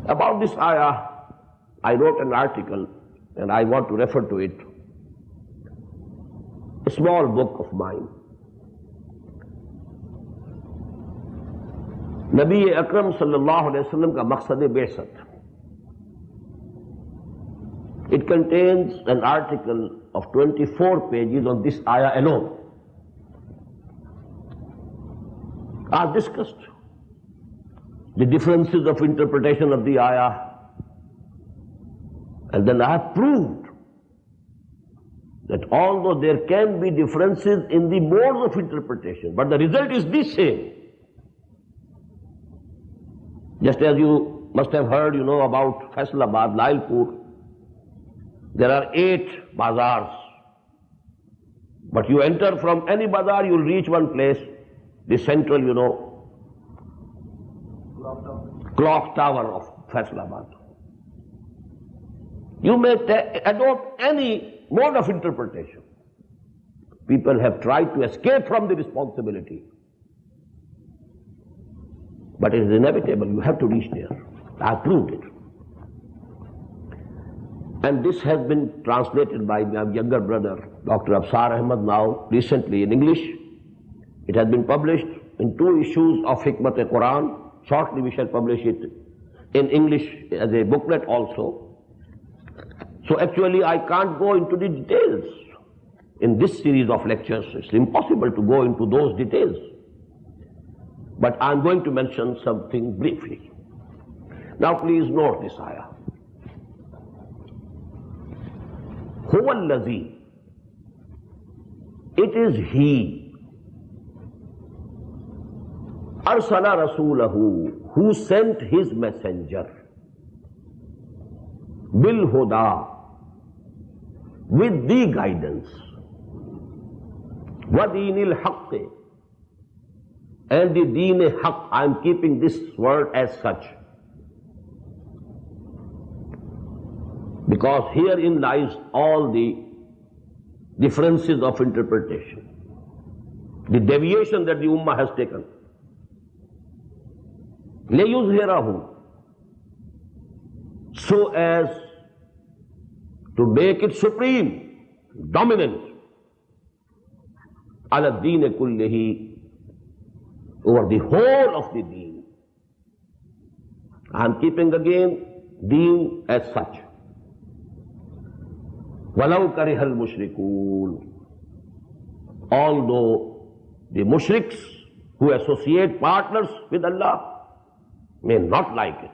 About this ayah, I wrote an article and I want to refer to it. A small book of mine. नबी अकरम सल्लल्लाहु अलैहि वसल्लम का मकसद बेसत. It contains an article of 24 pages on this ayah alone. Are discussed the differences of interpretation of the ayah, and then I have proved that although there can be differences in the modes of interpretation, but the result is the same. Just as you must have heard, about Faisalabad, Lailpur, there are 8 bazaars. But you enter from any bazaar, you'll reach one place, the central, clock tower of Faisalabad. You may adopt any mode of interpretation. People have tried to escape from the responsibility. But it is inevitable, you have to reach there. I have proved it. And this has been translated by my younger brother, Dr. Afsar Ahmad, now recently in English. It has been published in 2 issues of Hikmat-e-Quran. Shortly we shall publish it in English as a booklet also. So actually I can't go into the details in this series of lectures. It's impossible to go into those details. But I'm going to mention something briefly. Now please note this ayah. Huwa allazi. It is He. Arsala Rasulahu, who sent His messenger. Bil Huda, with the guidance. Wa Deenil Haqqi, and the Deen-e-Haq. I am keeping this word as such, because herein lies all the differences of interpretation, the deviation that the Ummah has taken. لِيُظْهِرَهُ, so as to make it supreme, dominant, عَلَى الدِّينِ كُلِّهِ, over the whole of the deen. I am keeping again deen as such. وَلَوْ كَرِهَ الْمُشْرِكُونَ, although the mushriks who associate partners with Allah may not like it.